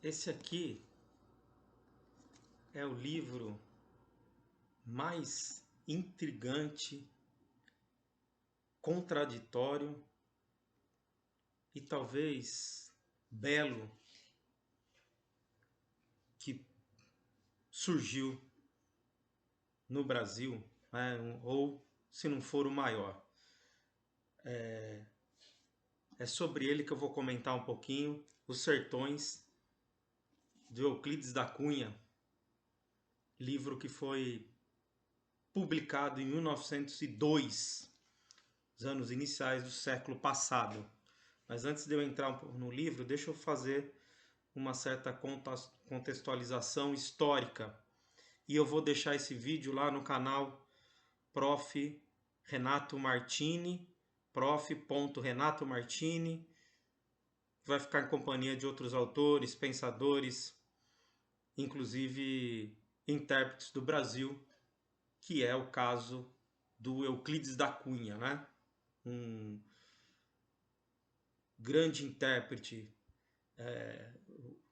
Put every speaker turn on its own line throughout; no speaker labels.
Esse aqui é o livro mais intrigante, contraditório e talvez belo que surgiu no Brasil, né? Ou se não for o maior. É sobre ele que eu vou comentar um pouquinho, Os Sertões, de Euclides da Cunha, livro que foi publicado em 1902, os anos iniciais do século passado. Mas antes de eu entrar no livro, deixa eu fazer uma certa contextualização histórica. E eu vou deixar esse vídeo lá no canal Prof. Renato Martini, prof.renato Martini, que vai ficar em companhia de outros autores, pensadores, inclusive intérpretes do Brasil, que é o caso do Euclides da Cunha, né? Um grande intérprete,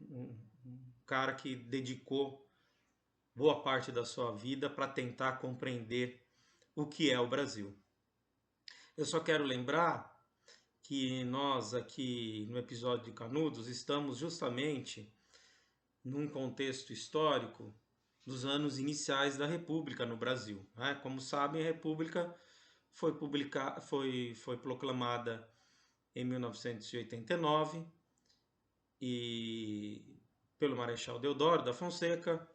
um cara que dedicou boa parte da sua vida para tentar compreender o que é o Brasil. Eu só quero lembrar que nós aqui no episódio de Canudos estamos justamente num contexto histórico dos anos iniciais da República no Brasil. Como sabem, a República foi proclamada em 1989 e pelo Marechal Deodoro da Fonseca.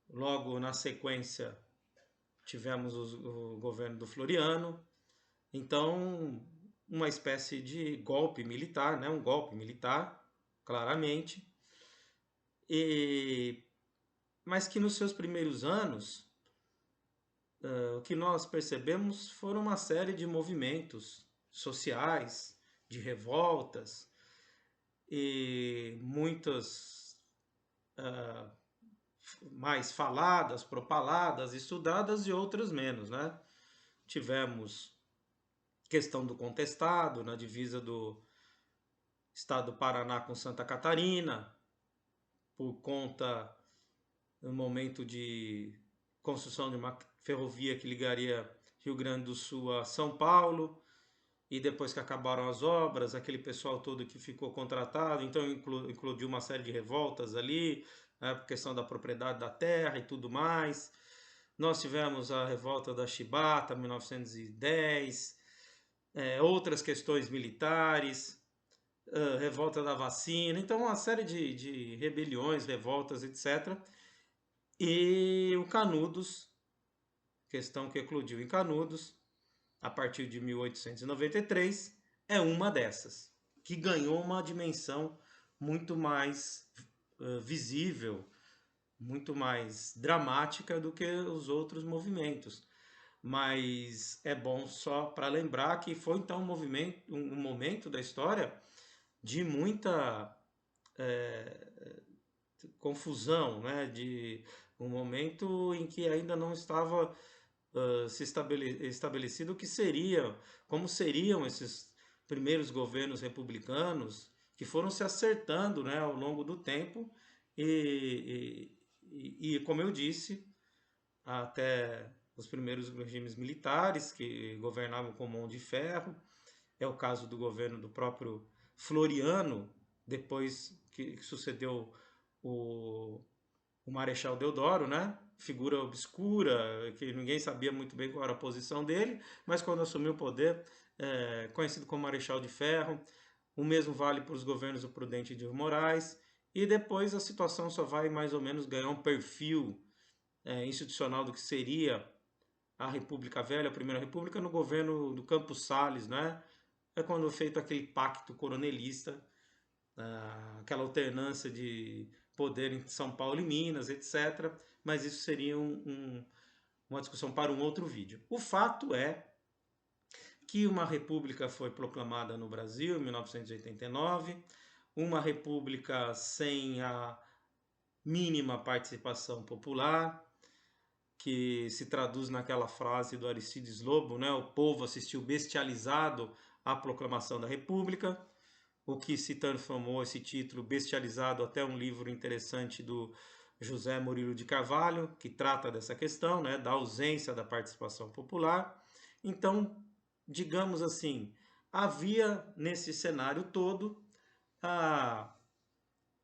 Logo na sequência tivemos o governo do Floriano. Então, uma espécie de golpe militar, né? Um golpe militar, claramente. Mas que nos seus primeiros anos, o que nós percebemos foram uma série de movimentos sociais, de revoltas, e muitas mais faladas, propaladas, estudadas e outras menos, né? Tivemos questão do contestado na divisa do estado do Paraná com Santa Catarina, por conta do momento de construção de uma ferrovia que ligaria Rio Grande do Sul a São Paulo, e depois que acabaram as obras, aquele pessoal todo que ficou contratado, então incluiu uma série de revoltas ali, né, por questão da propriedade da terra e tudo mais. Nós tivemos a revolta da Chibata, 1910, outras questões militares, revolta da vacina, então uma série de rebeliões, revoltas, etc. E o Canudos, questão que eclodiu em Canudos, a partir de 1893, é uma dessas, que ganhou uma dimensão muito mais visível, muito mais dramática do que os outros movimentos. Mas é bom só para lembrar que foi então um momento da história de muita confusão, né? De um momento em que ainda não estava se estabelecido o que seria, como seriam esses primeiros governos republicanos que foram se acertando, né, ao longo do tempo e como eu disse, até os primeiros regimes militares que governavam com mão de ferro. É o caso do governo do próprio Floriano, depois que sucedeu o, o Marechal Deodoro, né? Figura obscura, que ninguém sabia muito bem qual era a posição dele, mas quando assumiu o poder, conhecido como Marechal de Ferro. O mesmo vale para os governos do Prudente de Moraes, e depois a situação só vai mais ou menos ganhar um perfil institucional do que seria a República Velha, a Primeira República, no governo do Campos Salles, né? É quando foi feito aquele pacto coronelista, aquela alternância de poder em São Paulo e Minas, etc. Mas isso seria uma discussão para um outro vídeo. O fato é que uma república foi proclamada no Brasil em 1989, uma república sem a mínima participação popular, que se traduz naquela frase do Aristides Lobo, né? O povo assistiu bestializado à proclamação da República. o que se transformou esse título bestializado até um livro interessante do José Murilo de Carvalho, que trata dessa questão, né, da ausência da participação popular. Então, digamos assim, havia nesse cenário todo a,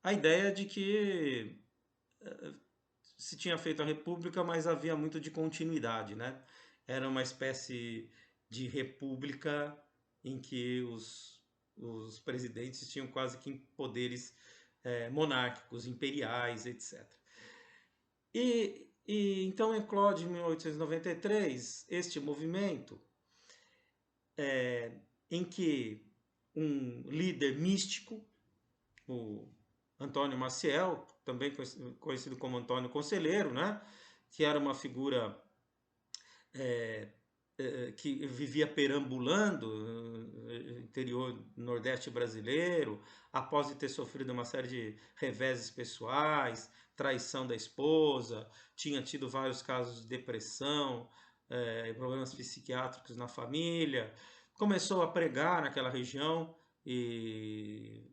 a ideia de que se tinha feito a república, mas havia muito de continuidade, né? Era uma espécie de república em que os presidentes tinham quase que poderes monárquicos, imperiais, etc. E então eclode em 1893 este movimento em que um líder místico, o Antônio Maciel, também conhecido como Antônio Conselheiro, né? Que era uma figura que vivia perambulando no interior nordeste brasileiro, após ter sofrido uma série de reveses pessoais, traição da esposa, tinha tido vários casos de depressão, problemas psiquiátricos na família, começou a pregar naquela região e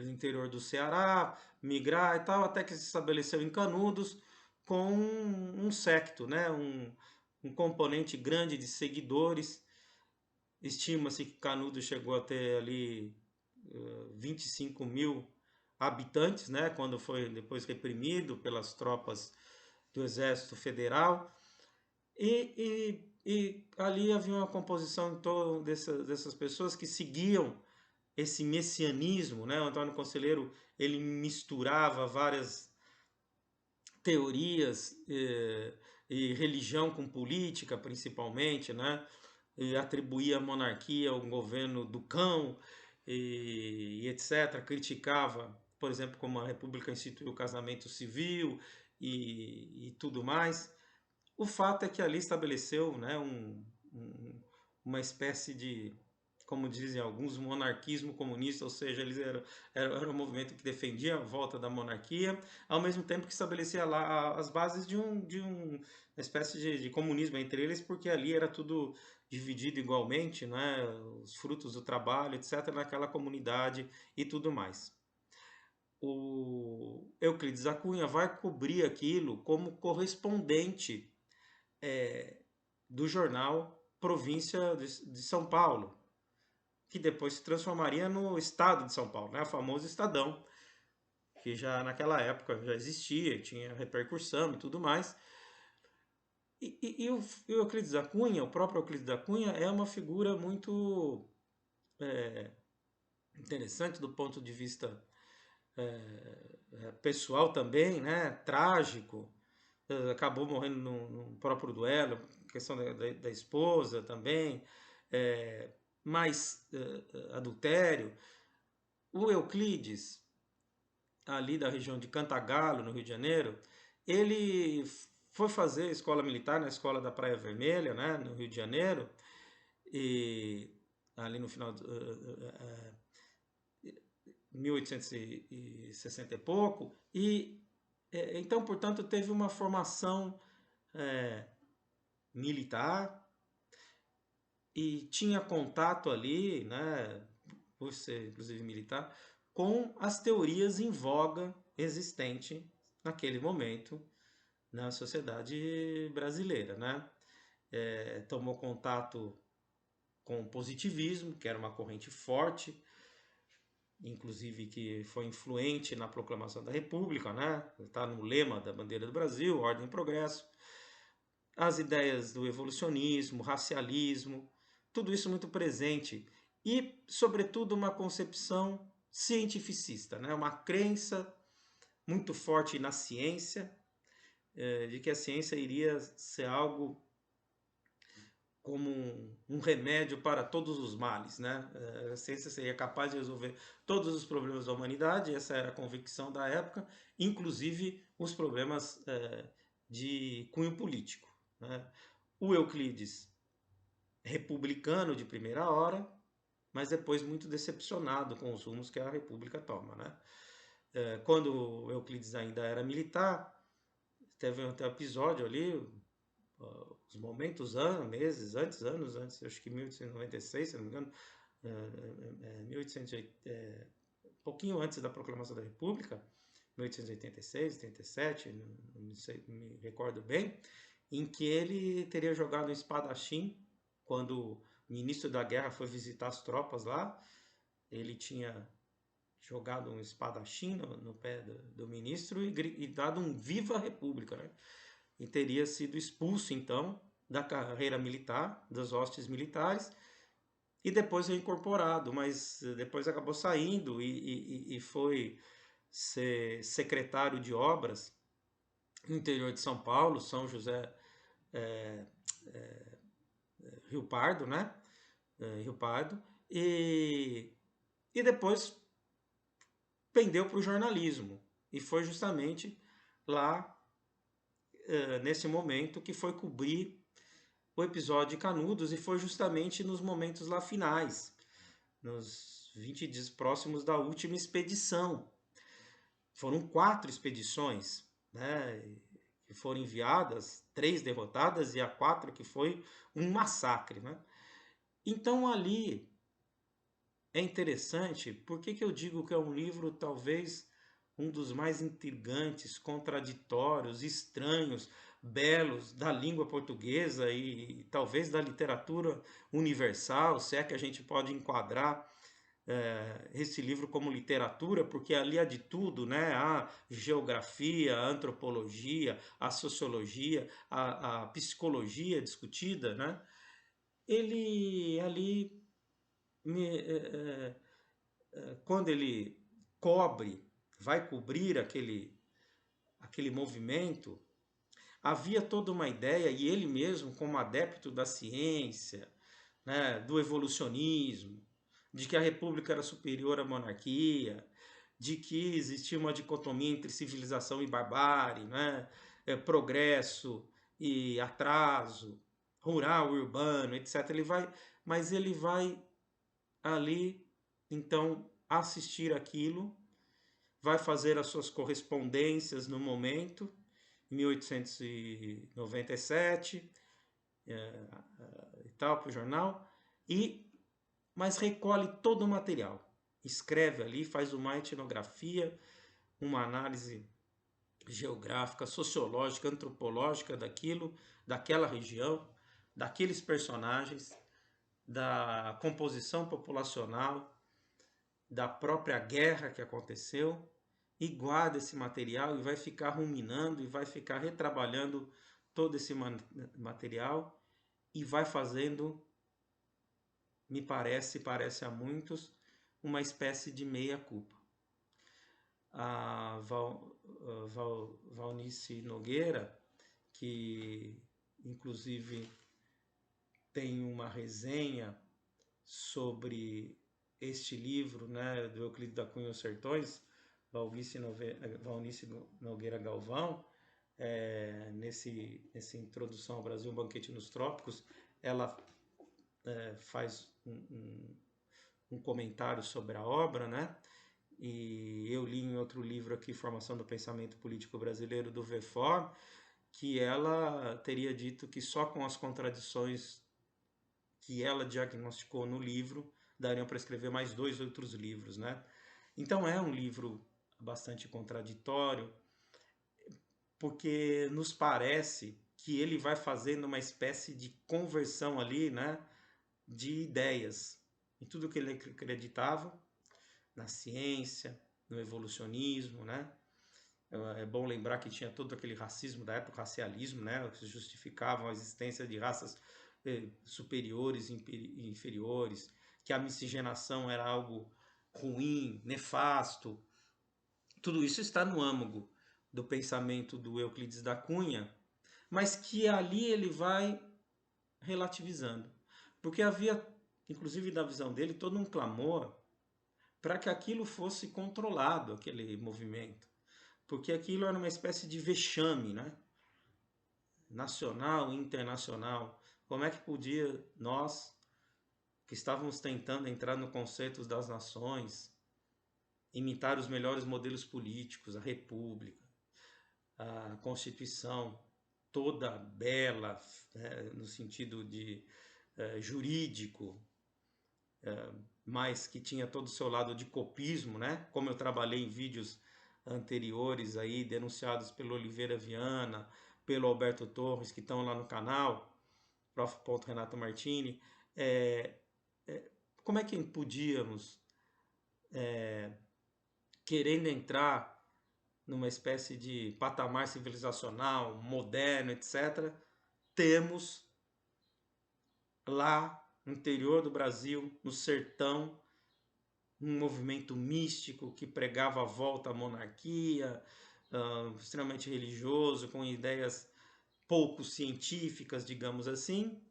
no interior do Ceará, migrar e tal, até que se estabeleceu em Canudos com um secto, né? Um componente grande de seguidores. Estima-se que Canudos chegou a ter ali 25 mil habitantes, né? Quando foi depois reprimido pelas tropas do Exército Federal. E ali havia uma composição em torno dessas pessoas que seguiam esse messianismo, né? O Antônio Conselheiro ele misturava várias teorias e religião com política, principalmente, né? E atribuía a monarquia ao governo do cão e etc. Criticava, por exemplo, como a República instituiu o casamento civil e tudo mais. O fato é que ali estabeleceu, né, uma espécie de, como dizem alguns, monarquismo comunista, ou seja, eles era um movimento que defendia a volta da monarquia, ao mesmo tempo que estabelecia lá as bases de uma espécie de comunismo entre eles, porque ali era tudo dividido igualmente, né, os frutos do trabalho, etc., naquela comunidade e tudo mais. O Euclides da Cunha vai cobrir aquilo como correspondente do jornal Província de São Paulo, que depois se transformaria no Estado de São Paulo, né? O famoso Estadão, que já naquela época já existia, tinha repercussão e tudo mais. E o Euclides da Cunha, o próprio Euclides da Cunha, é uma figura muito interessante do ponto de vista pessoal também, né? Trágico. Acabou morrendo no próprio duelo, questão da esposa também, mais adultério. O Euclides, ali da região de Cantagalo, no Rio de Janeiro, ele foi fazer escola militar na escola da Praia Vermelha, né, no Rio de Janeiro, e ali no final de 1860 e pouco, e então, portanto, teve uma formação militar e tinha contato ali, né, por ser inclusive militar, com as teorias em voga existente naquele momento na sociedade brasileira, né? Tomou contato com o positivismo, que era uma corrente forte, inclusive que foi influente na proclamação da República, né? Está no lema da bandeira do Brasil, ordem e progresso. As ideias do evolucionismo, racialismo, tudo isso muito presente e, sobretudo, uma concepção cientificista, né? Uma crença muito forte na ciência, de que a ciência iria ser algo como um remédio para todos os males, né? A ciência seria capaz de resolver todos os problemas da humanidade, essa era a convicção da época, inclusive os problemas de cunho político, né? O Euclides, republicano de primeira hora, mas depois muito decepcionado com os rumos que a República toma, né? Quando o Euclides ainda era militar, teve um episódio ali, os momentos, meses antes, anos antes, acho que 1896, se não me engano, um pouquinho antes da proclamação da República, 1886, 87, não sei, não me recordo bem, em que ele teria jogado um espadachim quando o ministro da Guerra foi visitar as tropas lá. Ele tinha jogado um espadachim no pé do ministro e dado um Viva a República, né? E teria sido expulso, então, da carreira militar, das hostes militares, e depois reincorporado, mas depois acabou saindo e foi ser secretário de obras no interior de São Paulo, São José, é, Rio Pardo, né? Rio Pardo, e depois pendeu para o jornalismo. E foi justamente lá, nesse momento, que foi cobrir o episódio de Canudos, e foi justamente nos momentos lá finais, nos 20 dias próximos da última expedição. Foram 4 expedições, né, que foram enviadas, 3 derrotadas e a 4 que foi um massacre, né? Então ali é interessante, por que eu digo que é um livro talvez um dos mais intrigantes, contraditórios, estranhos, belos da língua portuguesa e talvez da literatura universal, se é que a gente pode enquadrar esse livro como literatura, porque ali há de tudo, né? A geografia, a antropologia, a sociologia, a psicologia discutida, né? Ele ali, quando ele vai cobrir aquele movimento, havia toda uma ideia, e ele mesmo, como adepto da ciência, né, do evolucionismo, de que a república era superior à monarquia, de que existia uma dicotomia entre civilização e barbárie, né, progresso e atraso, rural e urbano, etc. Mas ele vai ali, então, assistir aquilo, vai fazer as suas correspondências no momento, em 1897, e tal, para o jornal, mas recolhe todo o material, escreve ali, faz uma etnografia, uma análise geográfica, sociológica, antropológica daquela região, daqueles personagens, da composição populacional, da própria guerra que aconteceu, e guarda esse material e vai ficar ruminando e vai ficar retrabalhando todo esse material e vai fazendo, parece a muitos, uma espécie de meia-culpa. A Valnice Nogueira, que inclusive tem uma resenha sobre este livro, né, do Euclides da Cunha Os Sertões, Valnice Nogueira Galvão, nessa introdução ao Brasil, um banquete nos trópicos, ela faz um comentário sobre a obra, né? E eu li em outro livro aqui, Formação do Pensamento Político Brasileiro, do Verfort, que ela teria dito que só com as contradições que ela diagnosticou no livro dariam para escrever mais 2 outros livros, né? Então é um livro bastante contraditório, porque nos parece que ele vai fazendo uma espécie de conversão ali, né, de ideias em tudo que ele acreditava, na ciência, no evolucionismo, né? É bom lembrar que tinha todo aquele racismo da época, racialismo, né, que justificavam a existência de raças superiores e inferiores, que a miscigenação era algo ruim, nefasto. Tudo isso está no âmago do pensamento do Euclides da Cunha, mas que ali ele vai relativizando. Porque havia, inclusive na visão dele, todo um clamor para que aquilo fosse controlado, aquele movimento. Porque aquilo era uma espécie de vexame, né? Nacional e internacional. Como é que podia nós, que estávamos tentando entrar no conceito das nações, imitar os melhores modelos políticos, a República, a Constituição, toda bela, no sentido de jurídico, mas que tinha todo o seu lado de copismo, né? Como eu trabalhei em vídeos anteriores aí, denunciados pelo Oliveira Viana, pelo Alberto Torres, que estão lá no canal, prof. Renato Martini, é, como é que podíamos, querendo entrar numa espécie de patamar civilizacional, moderno, etc., temos lá no interior do Brasil, no sertão, um movimento místico que pregava a volta à monarquia, extremamente religioso, com ideias pouco científicas, digamos assim,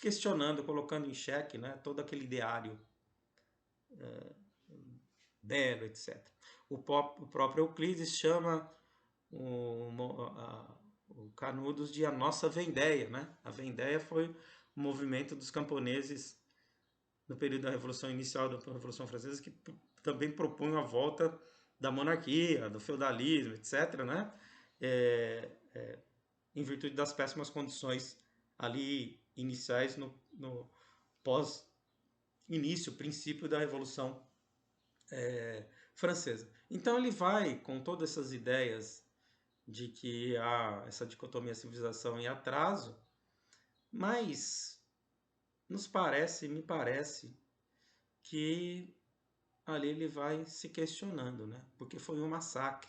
questionando, colocando em xeque, né, todo aquele ideário belo, etc. O próprio Euclides chama o Canudos de a nossa Vendéia, né? A Vendéia foi o movimento dos camponeses no período da Revolução Inicial da Revolução Francesa, que também propunham a volta da monarquia, do feudalismo, etc., né? Em virtude das péssimas condições ali iniciais no pós-início, princípio da Revolução Francesa. Então ele vai com todas essas ideias de que há essa dicotomia civilização e atraso, mas me parece que ali ele vai se questionando, né? Porque foi um massacre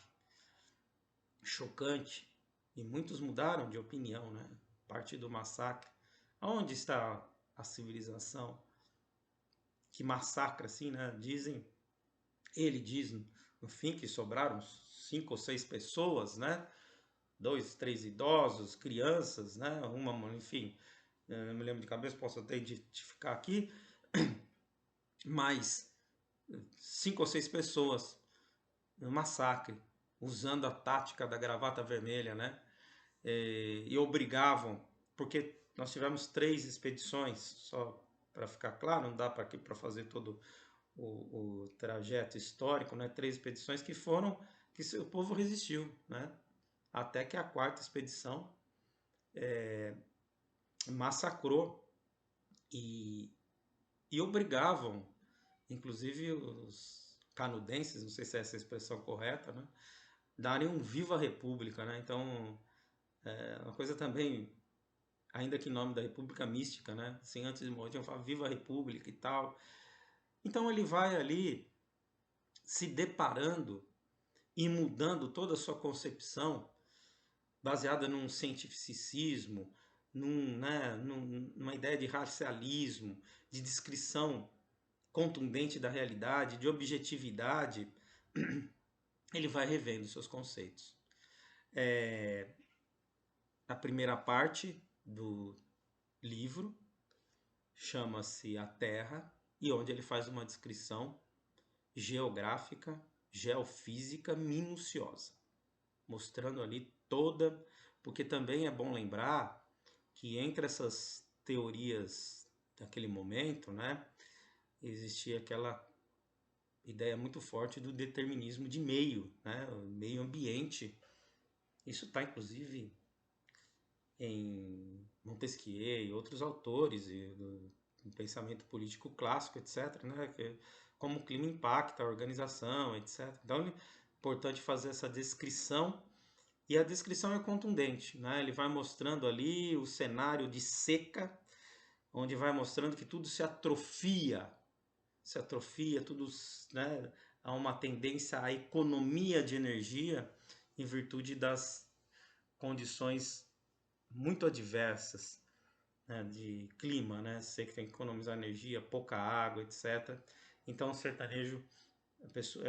chocante e muitos mudaram de opinião, né? A partir do massacre. Onde está a civilização que massacra assim, né? Ele diz no fim que sobraram 5 ou 6 pessoas, né? 2, 3 idosos, crianças, né? Enfim, não me lembro de cabeça, posso até identificar aqui, mas 5 ou 6 pessoas no massacre, usando a tática da gravata vermelha, né? E obrigavam, porque nós tivemos 3 expedições, só para ficar claro, não dá para fazer todo o trajeto histórico, né? 3 expedições que o povo resistiu, né? Até que a 4ª expedição massacrou e, e obrigavam, inclusive os canudenses, não sei se é essa a expressão correta, né? Darem um viva a República, né? Então, uma coisa também, ainda que em nome da República Mística, né? Assim, antes de morrer, tinham falado viva a República e tal. Então ele vai ali se deparando e mudando toda a sua concepção, baseada num cientificismo, numa ideia de racialismo, de descrição contundente da realidade, de objetividade, ele vai revendo seus conceitos. A primeira parte do livro chama-se A Terra, e onde ele faz uma descrição geográfica, geofísica minuciosa, mostrando ali toda, porque também é bom lembrar que entre essas teorias daquele momento, né, existia aquela ideia muito forte do determinismo de meio, né, o meio ambiente. Isso está inclusive em Montesquieu e outros autores e do pensamento político clássico, etc., né, como o clima impacta a organização, etc. Então é importante fazer essa descrição, e a descrição é contundente, né? Ele vai mostrando ali o cenário de seca, onde vai mostrando que tudo se atrofia, tudo, né, há uma tendência à economia de energia em virtude das condições muito adversas, né, de clima, né? Sei que tem que economizar energia, pouca água, etc. Então o sertanejo a pessoa,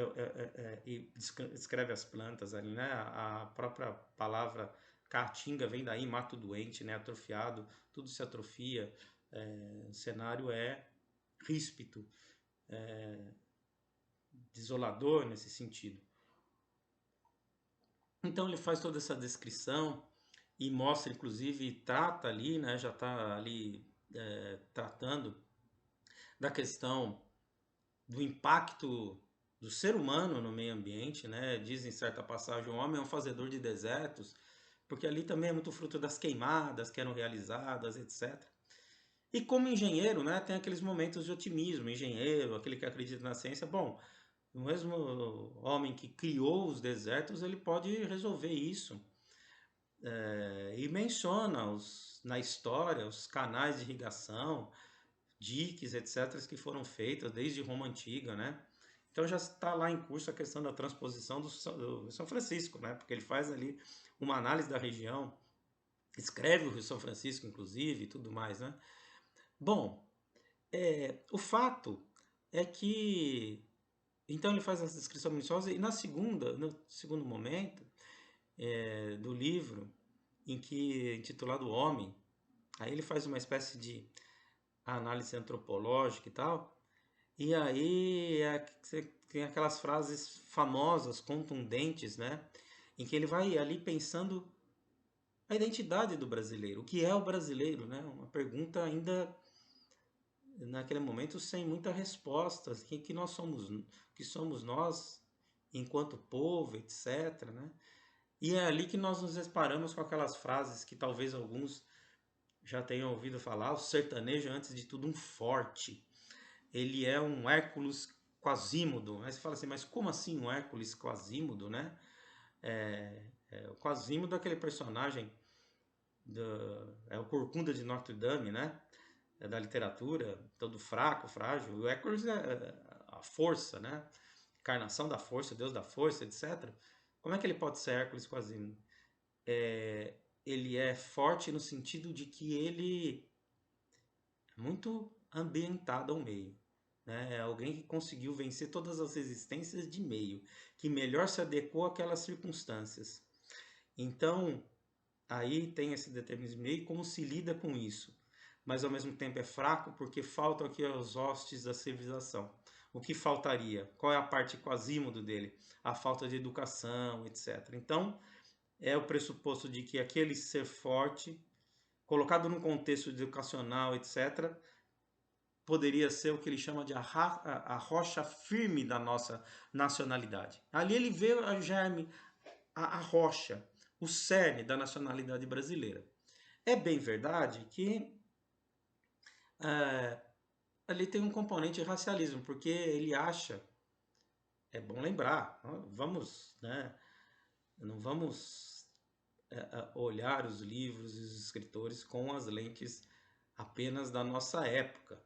descreve as plantas ali, né? A própria palavra caatinga vem daí, mato doente, né? Atrofiado, tudo se atrofia. O cenário é ríspido, desolador nesse sentido. Então ele faz toda essa descrição e mostra, inclusive, trata ali, né? Já está ali tratando da questão do impacto do ser humano no meio ambiente, né? Diz em certa passagem, o homem é um fazedor de desertos, porque ali também é muito fruto das queimadas que eram realizadas, etc. E como engenheiro, né, tem aqueles momentos de otimismo, engenheiro, aquele que acredita na ciência. Bom, o mesmo homem que criou os desertos, ele pode resolver isso. E menciona na história os canais de irrigação, diques, etc., que foram feitos desde Roma Antiga, né? Então já está lá em curso a questão da transposição do São Francisco, né? Porque ele faz ali uma análise da região, escreve o Rio São Francisco, inclusive, e tudo mais, né? Bom, o fato é que então ele faz essa descrição minuciosa e no segundo momento do livro, em que intitulado O Homem, aí ele faz uma espécie de análise antropológica e tal, e aí você tem aquelas frases famosas, contundentes, né? Em que ele vai ali pensando a identidade do brasileiro, o que é o brasileiro, né? Uma pergunta ainda naquele momento sem muita resposta, que nós somos, que somos nós enquanto povo, etc, né? E é ali que nós nos deparamos com aquelas frases que talvez alguns já tenham ouvido falar, o sertanejo é antes de tudo um forte. Ele é um Hércules Quasímodo. Aí você fala assim, mas como assim um Hércules Quasímodo, né? O Quasímodo é aquele personagem é o Corcunda de Notre Dame, né? É da literatura, todo fraco, frágil. O Hércules é a força, né? Encarnação da força, Deus da força, etc. Como é que ele pode ser Hércules Quasímodo? Ele é forte no sentido de que ele é muito ambientado ao meio. Né? É alguém que conseguiu vencer todas as resistências de meio, que melhor se adequou àquelas circunstâncias. Então, aí tem esse determinismo e como se lida com isso. Mas ao mesmo tempo é fraco porque faltam aqui os hostes da civilização. O que faltaria? Qual é a parte quasímodo dele? A falta de educação, etc. Então, é o pressuposto de que aquele ser forte, colocado num contexto educacional, etc., poderia ser o que ele chama de a rocha firme da nossa nacionalidade. Ali ele vê a germe, a rocha, o cerne da nacionalidade brasileira. É bem verdade que é, ali tem um componente de racialismo, porque ele acha, é bom lembrar, vamos, né, não vamos olhar os livros e os escritores com as lentes apenas da nossa época.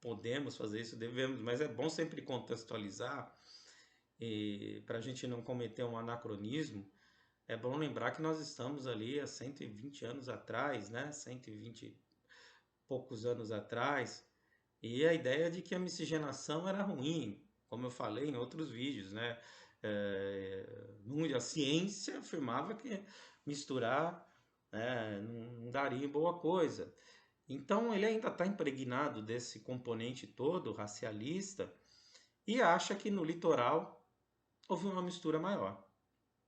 Podemos fazer isso, devemos, mas é bom sempre contextualizar para a gente não cometer um anacronismo. É bom lembrar que nós estamos ali há 120 anos atrás, né? 120 e poucos anos atrás, e a ideia de que a miscigenação era ruim, como eu falei em outros vídeos, né? A ciência afirmava que misturar não daria boa coisa. Então ele ainda está impregnado desse componente todo racialista e acha que no litoral houve uma mistura maior.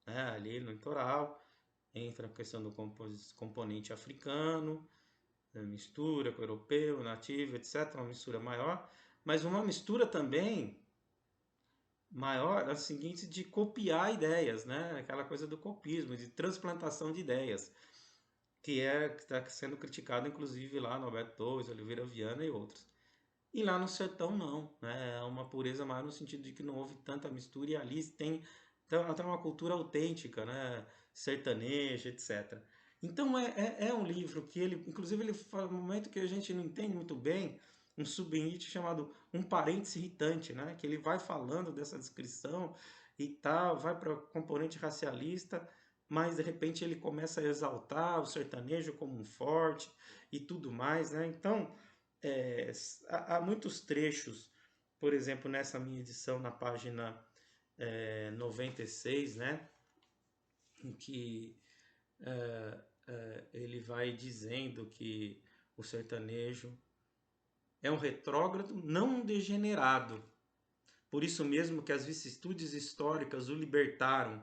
Né? Ali no litoral entra a questão do componente africano, mistura com o europeu, nativo, etc. Uma mistura maior, mas uma mistura também maior, é o seguinte, de copiar ideias, né? Aquela coisa do copismo, de transplantação de ideias, que está sendo criticado inclusive lá no Alberto Torres, Oliveira Viana e outros. E lá no sertão não, né? É uma pureza maior no sentido de que não houve tanta mistura e ali tem até uma cultura autêntica, né? Sertaneja, etc. Então é um livro que ele, inclusive ele fala um momento que a gente não entende muito bem, um subnicho chamado Um Parêntese Irritante, né? Que ele vai falando dessa descrição e tal, vai para o componente racialista, mas de repente ele começa a exaltar o sertanejo como um forte e tudo mais, né? Então é, há muitos trechos, por exemplo, nessa minha edição na página 96, né, em que ele vai dizendo que o sertanejo é um retrógrado, não um degenerado. Por isso mesmo que as vicissitudes históricas o libertaram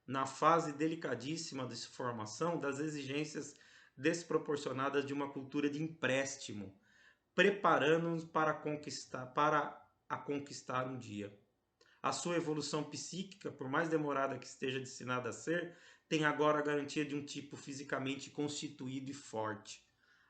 na fase delicadíssima de sua formação das exigências desproporcionadas de uma cultura de empréstimo, preparando-nos para a conquistar um dia. A sua evolução psíquica, por mais demorada que esteja destinada a ser, tem agora a garantia de um tipo fisicamente constituído e forte.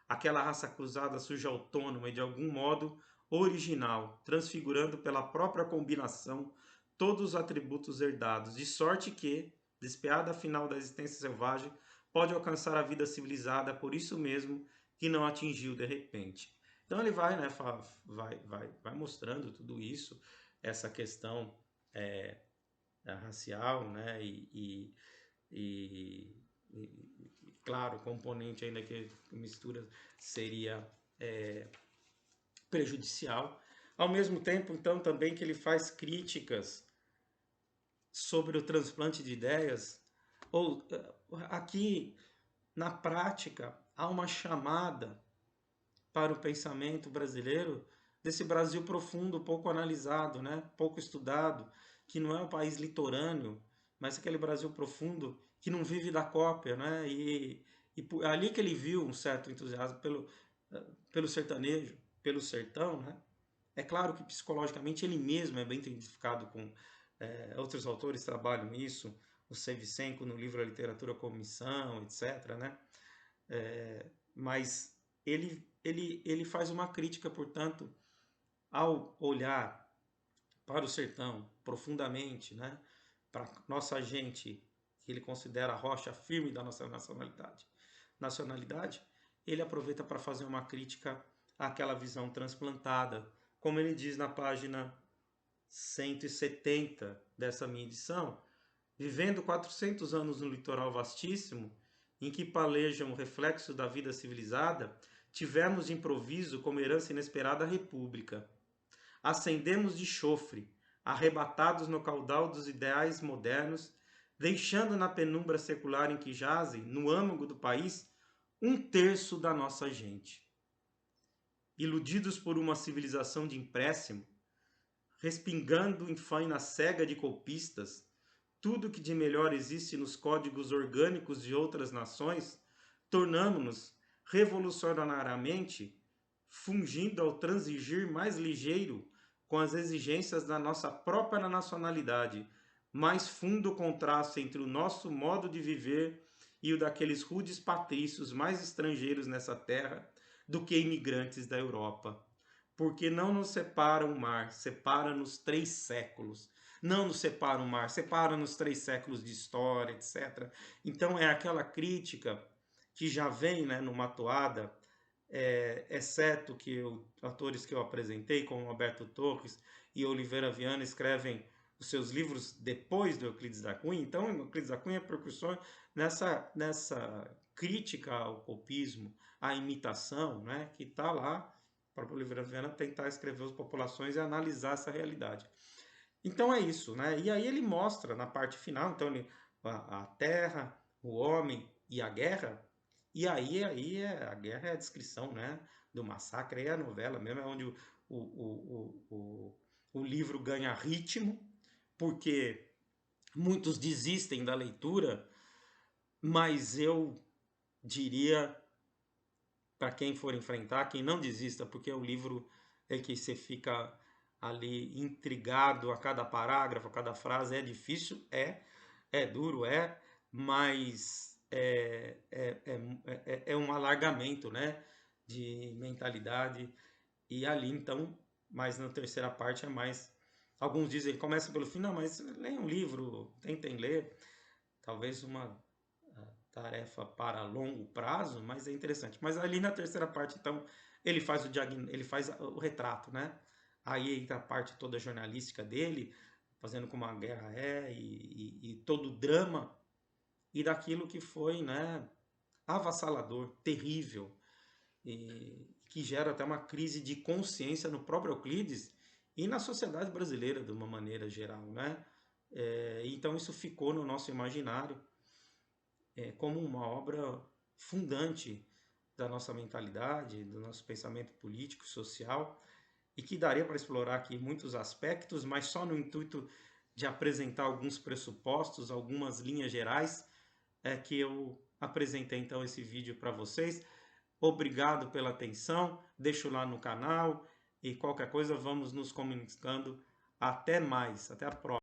aquela raça cruzada surge autônoma e de algum modo original, transfigurando pela própria combinação todos os atributos herdados, de sorte que, despeada final da existência selvagem, pode alcançar a vida civilizada por isso mesmo que não atingiu de repente. Então ele vai, né, vai mostrando tudo isso, essa questão é, racial, né, e, claro, o componente ainda que mistura seria prejudicial. Ao mesmo tempo, então, também que ele faz críticas sobre o transplante de ideias, ou aqui, na prática, há uma chamada para o pensamento brasileiro desse Brasil profundo, pouco analisado, né? Pouco estudado, que não é um país litorâneo, mas aquele Brasil profundo que não vive da cópia, né? É ali que ele viu um certo entusiasmo pelo sertanejo, pelo sertão, né? É claro que psicologicamente ele mesmo é bem identificado com outros autores trabalham isso, o Sevchenko no livro A Literatura como Missão, etc., né? Mas ele faz uma crítica, portanto, ao olhar para o sertão profundamente, né? Para nossa gente, que ele considera a rocha firme da nossa nacionalidade, ele aproveita para fazer uma crítica àquela visão transplantada, como ele diz na página 170 dessa minha edição, vivendo 400 anos no litoral vastíssimo, em que palejam o reflexo da vida civilizada, tivemos de improviso como herança inesperada a república. Ascendemos de chofre, arrebatados no caudal dos ideais modernos, deixando na penumbra secular em que jazem, no âmago do país, um terço da nossa gente. Iludidos por uma civilização de empréstimo, respingando em faina cega de copistas, tudo que de melhor existe nos códigos orgânicos de outras nações, tornamo-nos revolucionariamente, fungindo ao transigir mais ligeiro com as exigências da nossa própria nacionalidade, mais fundo contraste entre o nosso modo de viver e o daqueles rudes patrícios mais estrangeiros nessa terra do que imigrantes da Europa. Porque não nos separa o mar, separa-nos 3 séculos. Não nos separa o mar, separa-nos 3 séculos de história, etc. Então é aquela crítica que já vem, né, numa toada, exceto que autores que eu apresentei, como Alberto Torres e Oliveira Viana, escrevem os seus livros depois do Euclides da Cunha. Então, Euclides da Cunha é precursor nessa crítica ao copismo, à imitação, né, que está lá para o Oliveira Viana tentar escrever as populações e analisar essa realidade. Então é isso, né? E aí ele mostra na parte final, então a terra, o homem e a guerra. E aí a guerra é a descrição, né, do massacre, é a novela mesmo, é onde o livro ganha ritmo, porque muitos desistem da leitura, mas eu diria para quem for enfrentar, quem não desista, porque o livro é que você fica ali intrigado a cada parágrafo, a cada frase, é difícil, é duro, mas é um alargamento, né, de mentalidade, e ali então, mas na terceira parte é mais, alguns dizem, começa pelo fim, não, mas leia um livro, tentem ler, talvez uma tarefa para longo prazo, mas é interessante. Mas ali na terceira parte, então, ele faz o retrato, né? Aí entra a parte toda jornalística dele, fazendo como a guerra e todo o drama e daquilo que foi, né, avassalador, terrível, e que gera até uma crise de consciência no próprio Euclides e na sociedade brasileira de uma maneira geral, né? Então isso ficou no nosso imaginário como uma obra fundante da nossa mentalidade, do nosso pensamento político e social, e que daria para explorar aqui muitos aspectos, mas só no intuito de apresentar alguns pressupostos, algumas linhas gerais, que eu apresentei então esse vídeo para vocês. Obrigado pela atenção, deixo lá no canal e qualquer coisa vamos nos comunicando. Até mais, até a próxima.